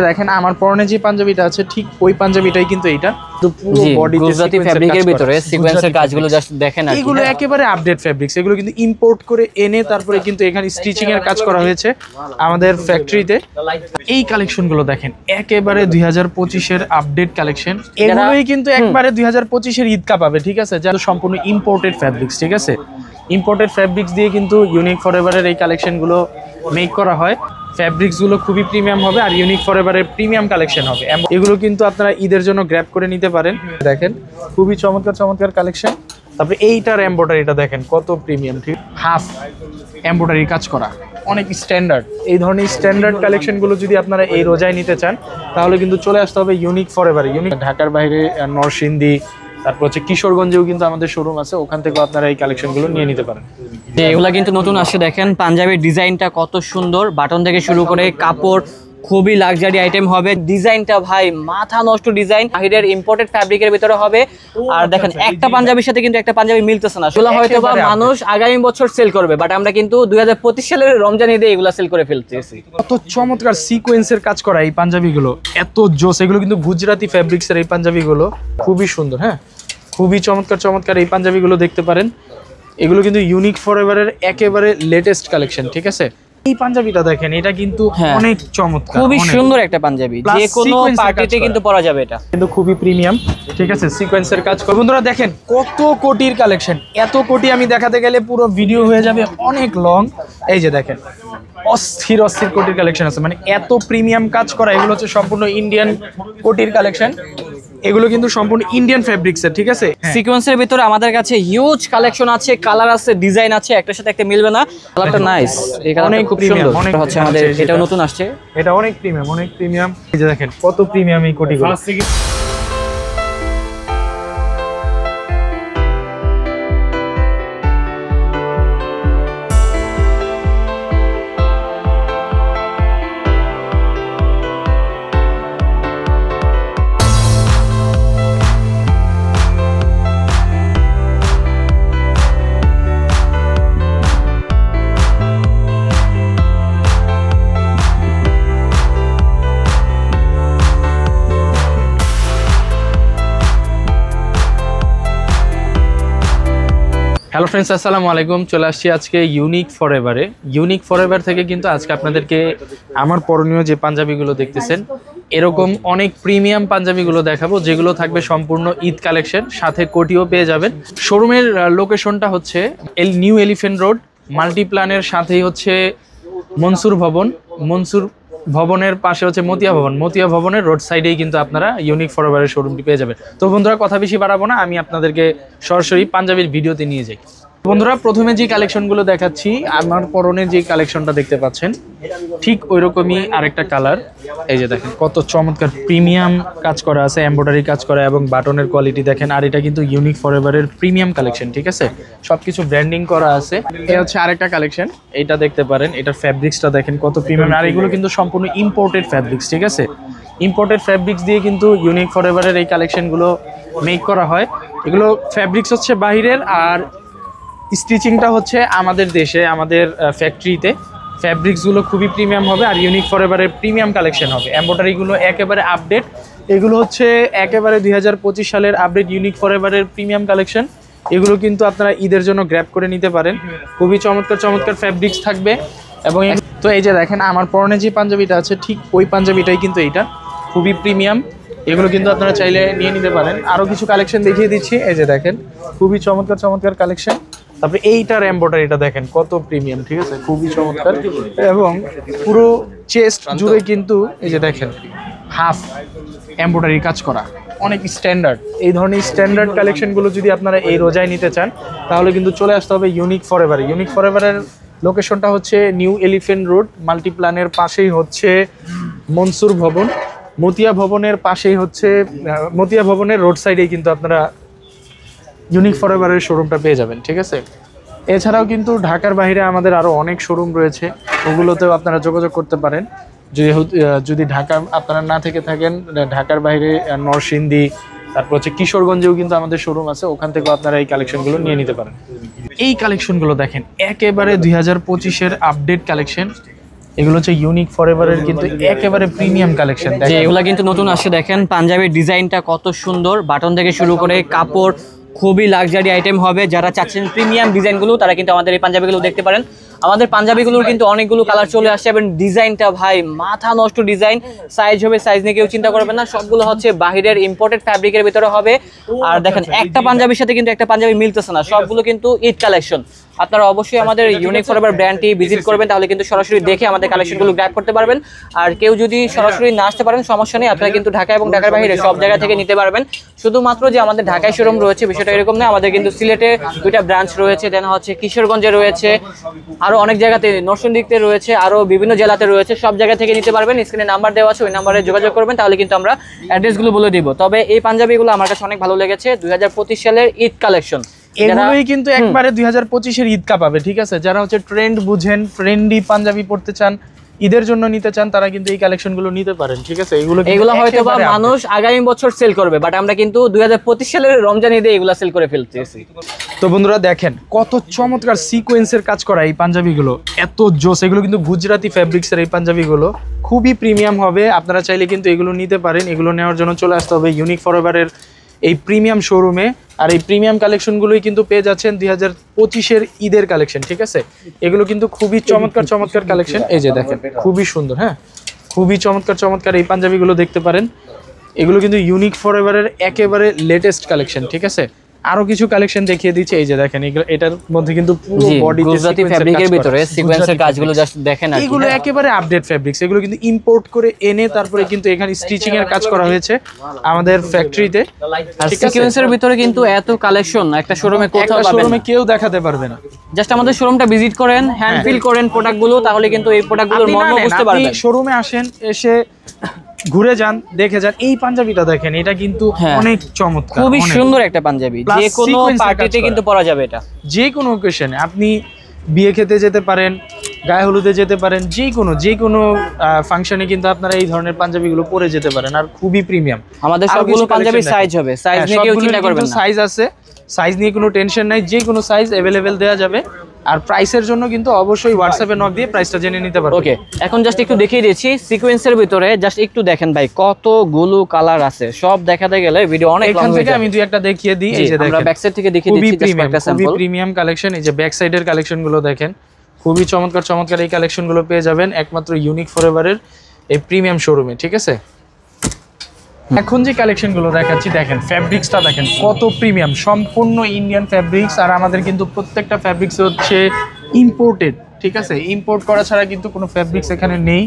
দেখেন আমার পরনে যে পাঞ্জাবিটা আছে ঠিক ওই পাঞ্জাবিটাই কিন্তু এইটা পুরো বডিতে গুজরাটি ফেব্রিকের ভিতরে সিকোয়েন্সের কাজগুলো জাস্ট দেখেন আর এগুলো একেবারে আপডেট ফেব্রিক্স, এগুলো কিন্তু ইম্পোর্ট করে এনে তারপরে কিন্তু এখানে স্টিচিং এর কাজ করা হয়েছে আমাদের ফ্যাক্টরিতে। এই কালেকশনগুলো দেখেন একেবারে 2025 এর আপডেট কালেকশন, এগুলোই কিন্তু একবারে 2025 এর ঈদ কাপাবে, ঠিক আছে, যা সম্পূর্ণ ইম্পোর্টেড ফেব্রিক্স, ঠিক আছে। ইম্পোর্টেড ফেব্রিক্স দিয়ে কিন্তু ইউনিক ফরএভারের এই কালেকশনগুলো মেক করা হয়। ফ্যাব্রিক্স গুলো খুবই প্রিমিয়াম হবে আর ইউনিক ফরএভারের প্রিমিয়াম কালেকশন হবে। এগুলো কিন্তু আপনারা ঈদের জন্য গ্র্যাব করে নিতে পারেন। দেখেন খুবই চমৎকার চমৎকার কালেকশন। তারপরে এইটার এমব্রয়ডারিটা দেখেন কত প্রিমিয়াম, ঠিক হাফ এমব্রয়ডারি কাজ করা, অনেক স্ট্যান্ডার্ড। এই ধরনের স্ট্যান্ডার্ড কালেকশন গুলো যদি আপনারা এই রোজায় নিতে চান তাহলে কিন্তু চলে আসতে হবে ইউনিক ফরএভারে। ইউনিক ঢাকার বাইরে নরসিংদী, তারপর হচ্ছে কিশোরগঞ্জেও কিন্তু আমাদের শোরুম আছে, ওখান থেকে আপনারা এই কালেকশনগুলো নিয়ে নিতে পারেন। এগুলা কিন্তু নতুন আসছে, দেখেন পাঞ্জাবির ডিজাইনটা কত সুন্দর, বাটন থেকে শুরু করে কাপড় খুবই লাক্সারি আইটেম হবে। ডিজাইনটা ভাই মাথা নষ্ট ডিজাইন, বাহিরের ইম্পোর্টেড ফ্যাব্রিকের ভিতরে হবে। আর দেখেন একটা পাঞ্জাবির সাথে কিন্তু একটা পাঞ্জাবি মিলতেছে না, এগুলো হয়তো বা মানুষ আগামী বছর সেল করবে, বাট আমরা কিন্তু 2025 সালের রমজান ঈদে এগুলা সেল করে ফেলতেছি। কত চমৎকার সিকোয়েন্সের কাজ করা এই পাঞ্জাবিগুলো, এত জোস। এগুলো কিন্তু গুজরাটি ফ্যাব্রিক্সের এই পাঞ্জাবিগুলো খুবই সুন্দর, হ্যাঁ খুবই চমৎকার চমৎকার এই পাঞ্জাবিগুলো দেখতে পারেন। এগুলো কিন্তু ইউনিক ফরএভারের একেবারে লেটেস্ট কালেকশন, ঠিক আছে। এই পাঞ্জাবিটা দেখেন, এটা কিন্তু অনেক চমৎকার, খুবই সুন্দর একটা পাঞ্জাবি, যে কোনো পার্টিতে কিন্তু পরা যাবে। এটা কিন্তু খুবই প্রিমিয়াম, ঠিক আছে, সিকোয়েন্সের কাজ করে। বন্ধুরা দেখেন কত কোটির কালেকশন, এত কোটি আমি দেখাতে গেলে পুরো ভিডিও হয়ে যাবে অনেক লং। এই যে দেখেন অস্থির অস্থির কোটির কালেকশন আছে, মানে এত প্রিমিয়াম কাজ করা। এগুলো হচ্ছে সম্পূর্ণ ইন্ডিয়ান কোটির কালেকশন, এগুলো কিন্তু সম্পূর্ণ ইন্ডিয়ান ফেব্রিক্সের, ঠিক আছে। সিকোয়েন্সের ভিতরে আমাদের কাছে হিউজ কালেকশন আছে, কালার আছে, ডিজাইন আছে, একটার সাথে একটা মিলবে না। কালারটা নাইস, এই কালারটা খুব সুন্দর। অনেক হচ্ছে আমাদের এটা নতুন আসছে, এটা অনেক প্রিমিয়াম, অনেক প্রিমিয়াম। এই যে দেখেন কত প্রিমিয়াম এই কোটিগুলো। হ্যালো ফ্রেন্ডস, আসসালামু আলাইকুম। চলে আসছি আজকে ইউনিক ফরএভারে। ইউনিক ফরএভার থেকে কিন্তু আজকে আপনাদেরকে আমার পরনীয় যে পাঞ্জাবিগুলো দেখতেছেন এরকম অনেক প্রিমিয়াম পাঞ্জাবিগুলো দেখাবো, যেগুলো থাকবে সম্পূর্ণ ঈদ কালেকশন, সাথে কোটিও পেয়ে যাবেন। শোরুমের লোকেশনটা হচ্ছে নিউ এলিফ্যান্ট রোড, মাল্টিপ্ল্যানের সাথেই হচ্ছে মনসুর ভবন। মনসুর ভবনের পাশে হচ্ছে মতিয়া ভবন। মতিয়া ভবনের রোড সাইডেই কিন্তু আপনারা ইউনিক ফরএভারের শোরুমটি পেয়ে যাবেন। তো বন্ধুরা কথা বেশি বাড়াবো না, আমি আপনাদেরকে সরাসরি পাঞ্জাবির ভিডিওতে নিয়ে যাই। বন্ধুরা প্রথমে যে কালেকশনগুলো দেখাচ্ছি, আমার পরনে যে কালেকশনটা দেখতে পাচ্ছেন ঠিক ওই রকমই আরেকটা কালার। এই যে দেখেন কত চমৎকার প্রিমিয়াম কাজ করা আছে, এমব্রয়ডারি কাজ করা এবং বাটনের কোয়ালিটি দেখেন। আর এটা কিন্তু ইউনিক ফরএভারের প্রিমিয়াম কালেকশন, ঠিক আছে, সবকিছু ব্র্যান্ডিং করা আছে। এই হচ্ছে আরেকটা কালেকশন, এইটা দেখতে পারেন, এটার ফ্যাব্রিক্সটা দেখেন কত প্রিমিয়াম। আর এগুলো কিন্তু সম্পূর্ণ ইম্পোর্টেড ফ্যাব্রিক্স, ঠিক আছে। ইম্পোর্টেড ফ্যাব্রিক্স দিয়ে কিন্তু ইউনিক ফরএভারের এই কালেকশনগুলো মেক করা হয়। এগুলো ফ্যাব্রিক্স হচ্ছে বাহিরের আর স্টিচিংটা হচ্ছে আমাদের দেশে, আমাদের ফ্যাক্টরিতে। ফ্যাব্রিক্সগুলো খুবই প্রিমিয়াম হবে আর ইউনিক ফরএভারের প্রিমিয়াম কালেকশন হবে। এমব্রয়ডারিগুলো একেবারে আপডেট, এগুলো হচ্ছে একেবারে 2025 সালের আপডেট ইউনিক ফরএভারের প্রিমিয়াম কালেকশন। এগুলো কিন্তু আপনারা ঈদের জন্য গ্র্যাব করে নিতে পারেন। খুবই চমৎকার চমৎকার ফ্যাব্রিক্স থাকবে। এবং তো এই যে দেখেন আমার পরনে যে পাঞ্জাবিটা আছে ঠিক ওই পাঞ্জাবিটাই কিন্তু এইটা খুবই প্রিমিয়াম। এগুলো কিন্তু আপনারা চাইলে নিয়ে নিতে পারেন। আরও কিছু কালেকশন দেখিয়ে দিচ্ছি, এই যে দেখেন খুবই চমৎকার চমৎকার কালেকশন। তারপরে এইটার এমব্রয়ডারিটা দেখেন কত প্রিমিয়াম, ঠিক আছে, খুবই চমৎকার। এবং পুরো চেস্ট জুড়ে কিন্তু এই যে দেখেন হাফ এমব্রয়ডারি কাজ করা, অনেক স্ট্যান্ডার্ড। এই ধরনের স্ট্যান্ডার্ড কালেকশনগুলো যদি আপনারা এই রোজায় নিতে চান তাহলে কিন্তু চলে আসতে হবে ইউনিক ফরএভারে। ইউনিক ফরএভারের লোকেশনটা হচ্ছে নিউ এলিফ্যান্ট রোড, মাল্টিপ্ল্যানের পাশেই হচ্ছে মনসুর ভবন। মতিয়া ভবনের পাশেই হচ্ছে মতিয়া ভবনের রোড সাইডেই কিন্তু আপনারা ইউনিক ফরএভারের শোরুমটা পেয়ে যাবেন, ঠিক আছে। এছাড়াও কিন্তু ঢাকার বাইরে আমাদের আরও অনেক শোরুম রয়েছে, ওগুলোতেও আপনারা যোগাযোগ করতে পারেন। যদি ঢাকা আপনারা না থেকে থাকেন, ঢাকার বাইরে নরসিংদী, তারপর হচ্ছে কিশোরগঞ্জেও কিন্তু আমাদের শোরুম আছে, ওখান থেকেও আপনারা এই কালেকশনগুলো নিয়ে নিতে পারেন। এই কালেকশনগুলো দেখেন একেবারে 2025 এর আপডেট কালেকশন, এগুলো হচ্ছে ইউনিক ফরএভারের কিন্তু একেবারে প্রিমিয়াম কালেকশন। যে এগুলা কিন্তু নতুন আসছে, দেখেন পাঞ্জাবির ডিজাইনটা কত সুন্দর, বাটন থেকে শুরু করে কাপড় খুবই লাক্সারি আইটেম হবে। যারা চাচ্ছেন প্রিমিয়াম ডিজাইনগুলো তারা কিন্তু আমাদের এই পাঞ্জাবিগুলো দেখতে পারেন। আমাদের পাঞ্জাবিগুলোর কিন্তু অনেকগুলো কালার চলে আসছে এবং ডিজাইনটা ভাই মাথা নষ্ট ডিজাইন। সাইজ হবে, সাইজ নিয়ে কেউ চিন্তা করবেন না, সবগুলো হচ্ছে বাহিরের ইম্পোর্টেড ফ্যাব্রিকের ভিতরে হবে। আর দেখেন একটা পাঞ্জাবির সাথে কিন্তু একটা পাঞ্জাবি মিলতেছে না, সবগুলো কিন্তু ঈদ কালেকশন। আপনারা অবশ্যই আমাদের ইউনিক ফরএভার ব্র্যান্ডটি ভিজিট করবেন, তাহলে কিন্তু সরাসরি দেখে আমাদের কালেকশনগুলো গ্র্যাব করতে পারবেন। আর কেউ যদি সরাসরি না আসতে পারেন সমস্যা নেই, আপনারা কিন্তু ঢাকা এবং ঢাকার বাইরে সব জায়গা থেকে নিতে পারবেন। শুধুমাত্র যে আমাদের ঢাকায় শোরুম রয়েছে বিষয়টা এরকম নয়, আমাদের কিন্তু সিলেটে 2টা ব্রাঞ্চ রয়েছে, দেন হচ্ছে কিশোরগঞ্জে রয়েছে, আরো অনেক জায়গাতে নরসিংদীতে রয়েছে, আরো বিভিন্ন জেলাতে রয়েছে। সব জায়গা থেকে নিতে পারবেন। স্ক্রিনে নাম্বার দেওয়া আছে, ওই নাম্বারে যোগাযোগ করবেন, তাহলে কিন্তু আমরা অ্যাড্রেসগুলো বলে দিব। তবে এই পাঞ্জাবিগুলো আমার কাছে অনেক ভালো লেগেছে, 2025 সালের ঈদ কালেকশন। এগুলোই কিন্তু একবারে 2025-এর ঈদ কাপাবে, ঠিক আছে? যারা হচ্ছে ট্রেন্ড বুঝেন, ট্রেন্ডি পাঞ্জাবি পড়তে চান, ঈদের জন্য নিতে চান, তারা কিন্তু এই কালেকশনগুলো নিতে পারেন, ঠিক আছে? এগুলো হয়তো বা মানুষ আগামী বছর সেল করবে, বাট আমরা কিন্তু 2025 সালের রমজান ঈদে এগুলো সেল করে ফেলতেছি। তো বন্ধুরা দেখেন কত চমৎকার সিকোয়েন্সের কাজ করা এই পাঞ্জাবিগুলো, এত জোস। এগুলো কিন্তু গুজরাটি ফ্যাব্রিক্সের এই পাঞ্জাবিগুলো খুবই প্রিমিয়াম হবে। আপনারা চাইলে কিন্তু এগুলো নিতে পারেন। এগুলো নেওয়ার জন্য চলে আসতে হবে ইউনিক ফরএভারের এই প্রিমিয়াম শোরুমে। আর এই প্রিমিয়াম কালেকশনগুলোই কিন্তু পেয়ে যাচ্ছেন 2025-এর ঈদের কালেকশন, ঠিক আছে? এগুলো কিন্তু খুবই চমৎকার চমৎকার কালেকশন। এই যে দেখেন খুবই সুন্দর, হ্যাঁ খুবই চমৎকার চমৎকার এই পাঞ্জাবিগুলো দেখতে পারেন। এগুলো কিন্তু ইউনিক ফরএভারের একেবারে লেটেস্ট কালেকশন, ঠিক আছে? আরো কিছু কালেকশন দেখিয়ে দিচ্ছে। এই যে দেখেন এটার মধ্যে কিন্তু পুরো বডি গুজরাটি ফ্যাব্রিকের ভিতরে সিকোয়েন্সের কাজগুলো জাস্ট দেখেন। আর এগুলো একেবারে আপডেট ফ্যাব্রিক্স, এগুলো কিন্তু ইম্পোর্ট করে এনে তারপরে কিন্তু এখানে স্টিচিং এর কাজ করা হয়েছে আমাদের ফ্যাক্টরিতে। আর সিকোয়েন্সের ভিতরে কিন্তু এত কালেকশন একটা শোরুমে কোথাও পাবেন না, শোরুমে কেউ দেখাতে পারবে না। জাস্ট আমাদের শোরুমটা ভিজিট করেন, হ্যান্ড ফিল করেন প্রোডাক্টগুলো, তাহলে কিন্তু এই প্রোডাক্টগুলোর মর্ম বুঝতে পারবেন। শোরুমে আসেন, এসে ঘুরে যান, দেখে যান। এই পাঞ্জাবিটা দেখেন, এটা কিন্তু অনেক চমৎকার, খুবই সুন্দর একটা পাঞ্জাবি, যে কোনো পার্টিতে কিন্তু পরা যাবে। এটা যে কোনো অকেশনে আপনি বিয়ে খেতে যেতে পারেন, গায়ে হলুদে যেতে পারেন, যে কোনো ফাংশনে কিন্তু আপনারা এই ধরনের পাঞ্জাবিগুলো পরে যেতে পারেন। আর খুবই প্রিমিয়াম। আমাদের সবগুলো পাঞ্জাবি সাইজ হবে, সাইজ নিয়ে কেউ চিন্তা করবেন না। সাইজ আছে, সাইজ নিয়ে কোনো টেনশন নাই, যে কোনো সাইজ अवेलेबल দেওয়া যাবে। আর প্রাইসের জন্য কিন্তু অবশ্যই হোয়াটসঅ্যাপে নক দিয়ে প্রাইসটা জেনে নিতে পারবেন। ওকে, এখন জাস্ট একটু দেখিয়ে দিয়েছি সিকোয়েন্সের ভিতরে, জাস্ট একটু দেখেন ভাই কতগুলো কালার আছে। সব দেখাতে গেলে ভিডিও অনেক লং হয়ে যাবে। আমি দুই একটা দেখিয়ে দিই। এই যে দেখেন, আমরা ব্যাক সাইড থেকে দেখিয়ে দিচ্ছি জাস্ট একটা স্যাম্পল। খুবই প্রিমিয়াম কালেকশন। এই যে ব্যাক সাইডের কালেকশনগুলো দেখেন, খুবই চমৎকার চমৎকার এই কালেকশনগুলো পেয়ে যাবেন একমাত্র ইউনিক ফরএভারের এই প্রিমিয়াম শোরুমে, ঠিক আছে? এখন যে কালেকশনগুলো দেখাচ্ছি দেখেন, ফ্যাব্রিক্সটা দেখেন কত প্রিমিয়াম, সম্পূর্ণ ইন্ডিয়ান ফ্যাব্রিক্স। আর আমাদের কিন্তু প্রত্যেকটা ফ্যাব্রিক্স হচ্ছে ইম্পোর্টেড, ঠিক আছে? ইম্পোর্ট করা ছাড়া কিন্তু কোনো ফ্যাব্রিক্স এখানে নেই,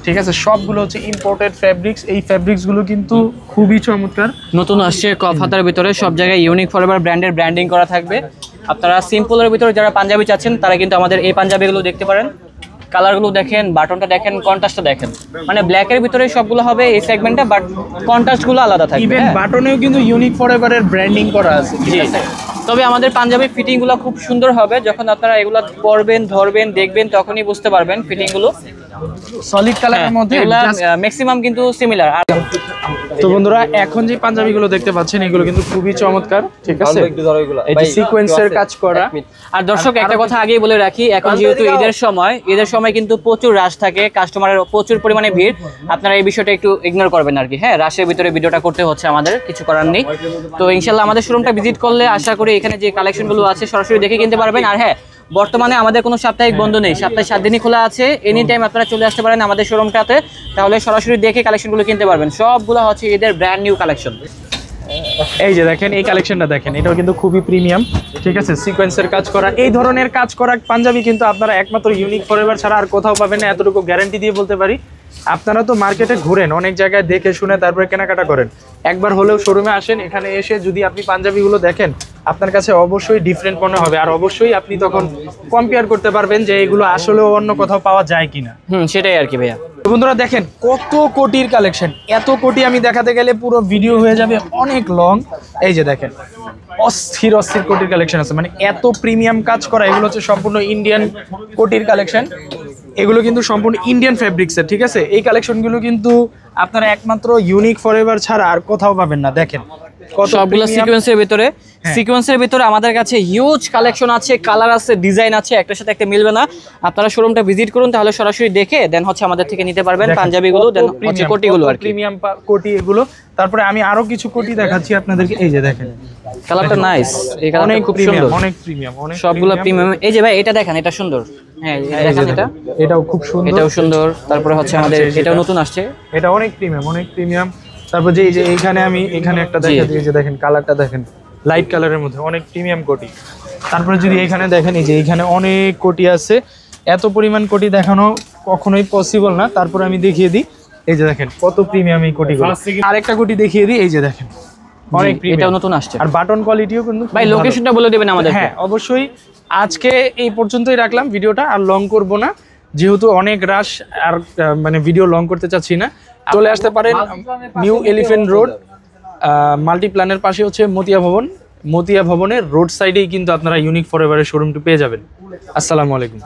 ঠিক আছে? সবগুলো হচ্ছে ইম্পোর্টেড ফ্যাব্রিক্স। এই ফ্যাব্রিক্সগুলো কিন্তু খুবই চমৎকার। নতুন আসছে কফাতার ভিতরে, সব জায়গায় ইউনিক ফরএভার ব্র্যান্ডের ব্র্যান্ডিং করা থাকবে। আপনারা সিম্পলের ভিতরে যারা পাঞ্জাবি চাচ্ছেন তারা কিন্তু আমাদের এই পাঞ্জাবিগুলো দেখতে পারেন। কালারগুলো দেখেন, বাটনটা দেখেন, কন্ট্রাস্টটা দেখেন। মানে ব্ল্যাকের ভিতরে সবগুলো হবে এই সেগমেন্টে, বাট কন্ট্রাস্টগুলো আলাদা থাকবে। ইভেন বাটনেও কিন্তু ইউনিক ফরএভারের ব্র্যান্ডিং করা আছে, ঠিক আছে? তবে আমাদের পাঞ্জাবি ফিটিংগুলো খুব সুন্দর হবে। যখন আপনারা এগুলো পরবেন, ধরবেন, দেখবেন, তখনই বুঝতে পারবেন ফিটিংগুলো। সলিড কালারের মধ্যে ম্যাক্সিমাম কিন্তু সিমিলার। তো বন্ধুরা এখন যে পাঞ্জাবিগুলো দেখতে পাচ্ছেন এগুলো কিন্তু খুবই চমৎকার, ঠিক আছে? এই যে সিকোয়েন্সের কাজ করা। আর দর্শক একটা কথা আগেই বলে রাখি, এখন যেহেতু ঈদের সময় কিন্তু প্রচুর রাশ থাকে, কাস্টমারের প্রচুর পরিমাণে ভিড়। আপনারা এই বিষয়টা একটু ইগনোর করবেন আর কি। হ্যাঁ, রাশের ভিতরে ভিডিওটা করতে হচ্ছে, আমাদের কিছু করার নেই। তো ইনশাল্লাহ আমাদের শোরুমটা ভিজিট করলে আশা করি এখানে যে কালেকশনগুলো আছে সরাসরি দেখে কিনতে পারবেন। আর হ্যাঁ, বর্তমানে আমাদের কোনো সাপ্তাহিক বন্ধ নেই, সপ্তাহে 7 দিনই খোলা আছে। এনি টাইম আপনারা চলে আসতে পারেন আমাদের শোরুমটাতে, তাহলে সরাসরি দেখে কালেকশনগুলো কিনতে পারবেন। সবগুলো হচ্ছে এদের ব্র্যান্ড নিউ কালেকশন। এই যে দেখেন এই কালেকশনটা দেখেন, এটাও কিন্তু খুবই প্রিমিয়াম, ঠিক আছে? সিকোয়েন্সের কাজ করা, এই ধরনের কাজ করা পাঞ্জাবি কিন্তু আপনারা একমাত্র ইউনিক ফরএভার ছাড়া আর কোথাও পাবেন না, এতটুকু গ্যারান্টি দিয়ে বলতে পারি। আপনারা তো মার্কেটে ঘুরেন, অনেক জায়গায় দেখে শুনে তারপরে কেনাকাটা করেন, একবার হলেও শোরুমে আসেন। এখানে এসে যদি আপনি পাঞ্জাবিগুলো দেখেন, আপনার কাছে অবশ্যই ডিফারেন্ট মনে হবে। আর অবশ্যই আপনি তখন কম্পেয়ার করতে পারবেন যে এগুলো আসলেও অন্য কোথাও পাওয়া যায় কিনা। সেটাই আর কি ভাইয়া। বন্ধুরা দেখেন কত কোটির কালেকশন, এত কোটি আমি দেখাতে গেলে পুরো ভিডিও হয়ে যাবে অনেক লং। এই যে দেখেন অস্থির অস্থির কোটির কালেকশন আছে, মানে এত প্রিমিয়াম কাজ করা। এগুলো হচ্ছে সম্পূর্ণ ইন্ডিয়ান কোটির কালেকশন, এগুলো কিন্তু সম্পূর্ণ ইন্ডিয়ান ফ্যাব্রিক্সের, ঠিক আছে? এই কালেকশনগুলো কিন্তু আপনারা একমাত্র ইউনিক ফরএভার ছাড়া আর কোথাও পাবেন না। দেখেন সবগুলো সিকোয়েন্সের ভিতরে, সিকোয়েন্সের ভিতরে আমাদের কাছে হিউজ কালেকশন আছে, কালার আছে, ডিজাইন আছে, একটার সাথে একটা মিলবে না। আপনারা শোরুমটা ভিজিট করুন, তাহলে সরাসরি দেখে দেন হচ্ছে আমাদের থেকে নিতে পারবেন পাঞ্জাবিগুলো, দেন হচ্ছে কোটিগুলো আর কি, প্রিমিয়াম কোটি এগুলো। তারপরে আমি আরো কিছু কোটি দেখাচ্ছি আপনাদেরকে, এই যে দেখেন কালারটা নাইস, এই কালারটা খুব সুন্দর, অনেক প্রিমিয়াম, অনেক সবগুলো প্রিমিয়াম। এই যে ভাই এটা দেখেন, এটা সুন্দর, হ্যাঁ দেখেন এটা, এটাও খুব সুন্দর, এটাও সুন্দর। তারপরে হচ্ছে আমাদের এটাও নতুন আসছে, এটা অনেক প্রিমিয়াম, অনেক প্রিমিয়াম। তারপর যে এই যে এইখানে আমি এখানে একটা দেখা দিই, যে দেখেন কালারটা দেখেন, লাইট কালারের মধ্যে অনেক প্রিমিয়াম কোটি। তারপরে যদি এখানে দেখেন, এই যে এইখানে অনেক কোটি আছে, এত পরিমাণ কোটি দেখানো কখনোই পসিবল না। তারপরে আমি দেখিয়ে দিই, এই যে দেখেন কত প্রিমিয়াম এই কোটিগুলো। আরেকটা কোটি দেখিয়ে দিই, এই যে দেখেন অনেক প্রিমিয়াম, এটাও নতুন আসছে। আর বাটন কোয়ালিটিও কিন্তু ভাই লোকেশনটা বলে দিবেন আমাদের। হ্যাঁ অবশ্যই, আজকে এই পর্যন্তই রাখলাম ভিডিওটা, আর লং করব না, যেহেতু অনেক রাশ, আর মানে ভিডিও লং করতে চাচ্ছি না। চলে আসতে পারেন নিউ এলিফ্যান্ট রোড, মাল্টিপ্ল্যানের পাশে হচ্ছে মতিয়া ভবন, মতিয়া ভবনের রোড সাইডেই কিন্তু আপনারা ইউনিক ফরএভারের শোরুমটি পেয়ে যাবেন। আসসালামু আলাইকুম।